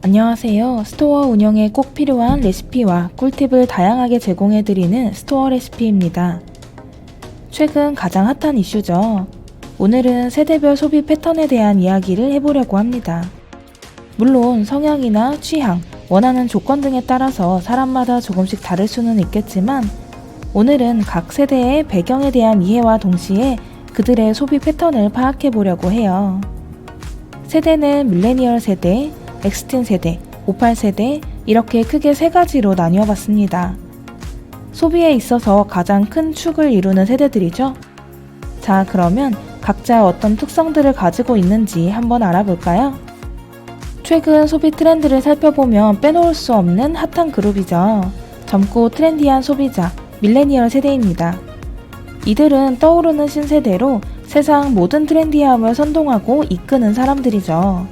안녕하세요. 스토어 운영에 꼭 필요한 레시피와 꿀팁을 다양하게 제공해드리는 스토어 레시피입니다. 최근 가장 핫한 이슈죠. 오늘은 세대별 소비 패턴에 대한 이야기를 해보려고 합니다. 물론 성향이나 취향, 원하는 조건 등에 따라서 사람마다 조금씩 다를 수는 있겠지만 오늘은 각 세대의 배경에 대한 이해와 동시에 그들의 소비 패턴을 파악해 보려고 해요. 세대는 밀레니얼 세대, 엑스틴 세대, 58세대 이렇게 크게 세 가지로 나뉘어 봤습니다. 소비에 있어서 가장 큰 축을 이루는 세대들이죠. 자, 그러면 각자 어떤 특성들을 가지고 있는지 한번 알아볼까요? 최근 소비 트렌드를 살펴보면 빼놓을 수 없는 핫한 그룹이죠. 젊고 트렌디한 소비자, 밀레니얼 세대입니다. 이들은 떠오르는 신세대로 세상 모든 트렌디함을 선동하고 이끄는 사람들이죠.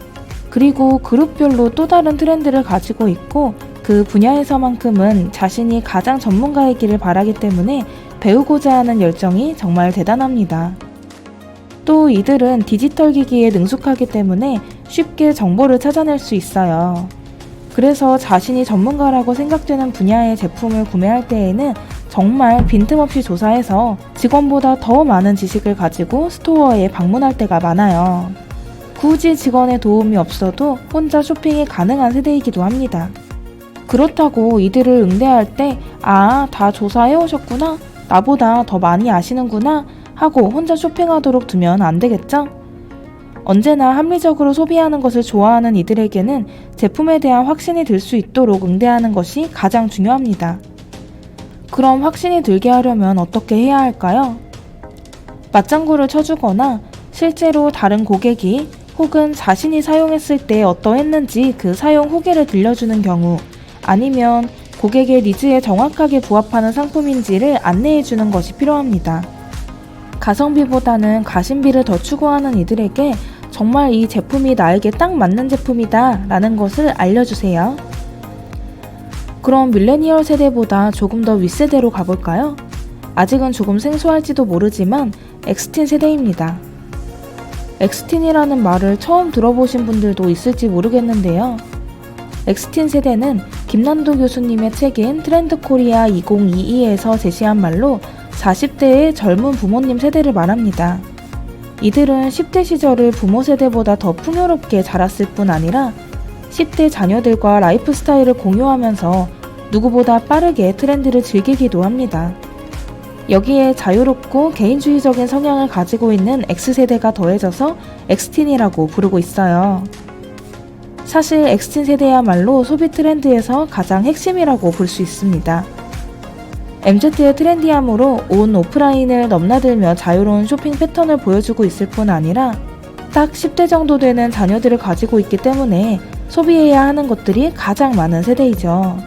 그리고 그룹별로 또 다른 트렌드를 가지고 있고 그 분야에서만큼은 자신이 가장 전문가이기를 바라기 때문에 배우고자 하는 열정이 정말 대단합니다. 또 이들은 디지털 기기에 능숙하기 때문에 쉽게 정보를 찾아낼 수 있어요. 그래서 자신이 전문가라고 생각되는 분야의 제품을 구매할 때에는 정말 빈틈없이 조사해서 직원보다 더 많은 지식을 가지고 스토어에 방문할 때가 많아요. 굳이 직원의 도움이 없어도 혼자 쇼핑이 가능한 세대이기도 합니다. 그렇다고 이들을 응대할 때 다 조사해 오셨구나, 나보다 더 많이 아시는구나 하고 혼자 쇼핑하도록 두면 안 되겠죠? 언제나 합리적으로 소비하는 것을 좋아하는 이들에게는 제품에 대한 확신이 들 수 있도록 응대하는 것이 가장 중요합니다. 그럼 확신이 들게 하려면 어떻게 해야 할까요? 맞장구를 쳐주거나 실제로 다른 고객이 혹은 자신이 사용했을 때 어떠했는지 그 사용 후기를 들려주는 경우, 아니면 고객의 니즈에 정확하게 부합하는 상품인지를 안내해주는 것이 필요합니다. 가성비보다는 가심비를 더 추구하는 이들에게 정말 이 제품이 나에게 딱 맞는 제품이다 라는 것을 알려주세요. 그럼 밀레니얼 세대보다 조금 더 윗세대로 가볼까요? 아직은 조금 생소할지도 모르지만 엑스틴 세대입니다. 엑스틴이라는 말을 처음 들어보신 분들도 있을지 모르겠는데요. 엑스틴 세대는 김난도 교수님의 책인 트렌드 코리아 2022에서 제시한 말로 40대의 젊은 부모님 세대를 말합니다. 이들은 10대 시절을 부모 세대보다 더 풍요롭게 자랐을 뿐 아니라 10대 자녀들과 라이프 스타일을 공유하면서 누구보다 빠르게 트렌드를 즐기기도 합니다. 여기에 자유롭고 개인주의적인 성향을 가지고 있는 X세대가 더해져서 엑스틴이라고 부르고 있어요. 사실 엑스틴 세대야말로 소비 트렌드에서 가장 핵심이라고 볼 수 있습니다. MZ의 트렌디함으로 온 오프라인을 넘나들며 자유로운 쇼핑 패턴을 보여주고 있을 뿐 아니라 딱 10대 정도 되는 자녀들을 가지고 있기 때문에 소비해야 하는 것들이 가장 많은 세대이죠.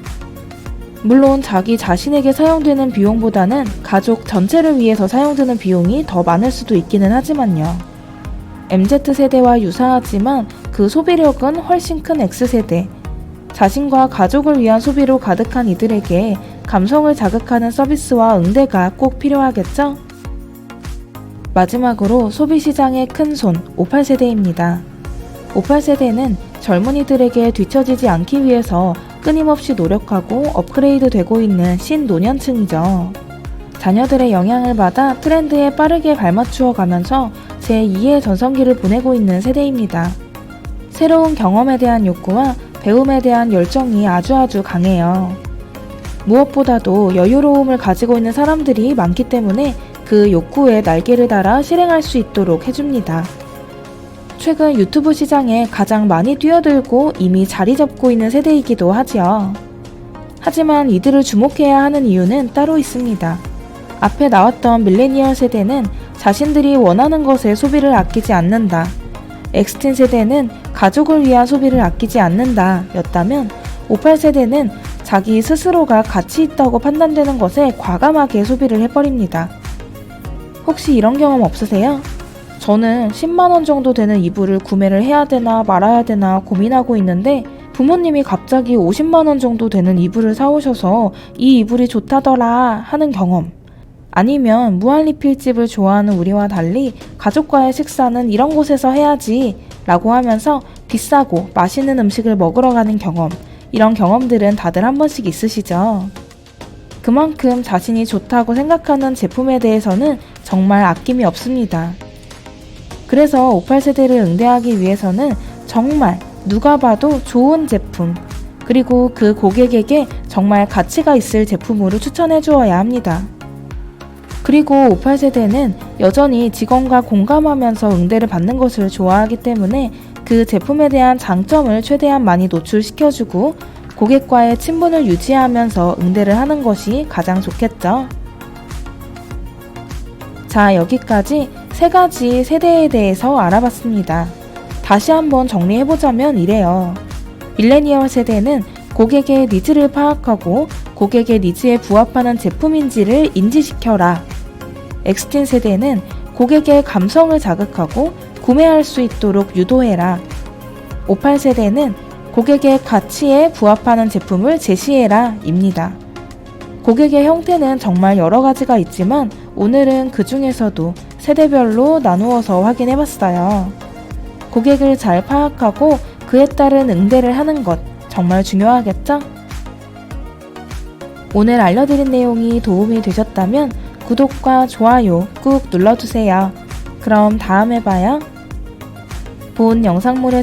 물론 자기 자신에게 사용되는 비용보다는 가족 전체를 위해서 사용되는 비용이 더 많을 수도 있기는 하지만요. MZ세대와 유사하지만 그 소비력은 훨씬 큰 X세대, 자신과 가족을 위한 소비로 가득한 이들에게 감성을 자극하는 서비스와 응대가 꼭 필요하겠죠? 마지막으로 소비시장의 큰손 58세대입니다. 58세대는 젊은이들에게 뒤처지지 않기 위해서 끊임없이 노력하고 업그레이드 되고 있는 신노년층이죠. 자녀들의 영향을 받아 트렌드에 빠르게 발맞추어 가면서 제2의 전성기를 보내고 있는 세대입니다. 새로운 경험에 대한 욕구와 배움에 대한 열정이 아주 강해요. 무엇보다도 여유로움을 가지고 있는 사람들이 많기 때문에 그 욕구에 날개를 달아 실행할 수 있도록 해줍니다. 최근 유튜브 시장에 가장 많이 뛰어들고 이미 자리 잡고 있는 세대이기도 하지요. 하지만 이들을 주목해야 하는 이유는 따로 있습니다. 앞에 나왔던 밀레니얼 세대는 자신들이 원하는 것에 소비를 아끼지 않는다. 엑스틴 세대는 가족을 위한 소비를 아끼지 않는다 였다면 58세대는 자기 스스로가 가치 있다고 판단되는 것에 과감하게 소비를 해버립니다. 혹시 이런 경험 없으세요? 저는 10만원 정도 되는 이불을 구매를 해야 되나 말아야 되나 고민하고 있는데 부모님이 갑자기 50만원 정도 되는 이불을 사오셔서 이 이불이 좋다더라 하는 경험, 아니면 무한리필집을 좋아하는 우리와 달리 가족과의 식사는 이런 곳에서 해야지 라고 하면서 비싸고 맛있는 음식을 먹으러 가는 경험, 이런 경험들은 다들 한 번씩 있으시죠? 그만큼 자신이 좋다고 생각하는 제품에 대해서는 정말 아낌이 없습니다. 그래서 58세대를 응대하기 위해서는 정말 누가 봐도 좋은 제품, 그리고 그 고객에게 정말 가치가 있을 제품으로 추천해 주어야 합니다. 그리고 58세대는 여전히 직원과 공감하면서 응대를 받는 것을 좋아하기 때문에 그 제품에 대한 장점을 최대한 많이 노출시켜주고 고객과의 친분을 유지하면서 응대를 하는 것이 가장 좋겠죠. 자, 여기까지 3가지 세대에 대해서 알아봤습니다. 다시 한번 정리해보자면 이래요. 밀레니얼 세대는 고객의 니즈를 파악하고 고객의 니즈에 부합하는 제품인지를 인지시켜라. 엑스틴 세대는 고객의 감성을 자극하고 구매할 수 있도록 유도해라. 58세대는 고객의 가치에 부합하는 제품을 제시해라 입니다. 고객의 형태는 정말 여러 가지가 있지만 오늘은 그 중에서도 세대별로 나누어서 확인해봤어요. 고객을 잘 파악하고 그에 따른 응대를 하는 것 정말 중요하겠죠? 오늘 알려드린 내용이 도움이 되셨다면 구독과 좋아요 꾹 눌러주세요. 그럼 다음에 봐요. 본 영상물의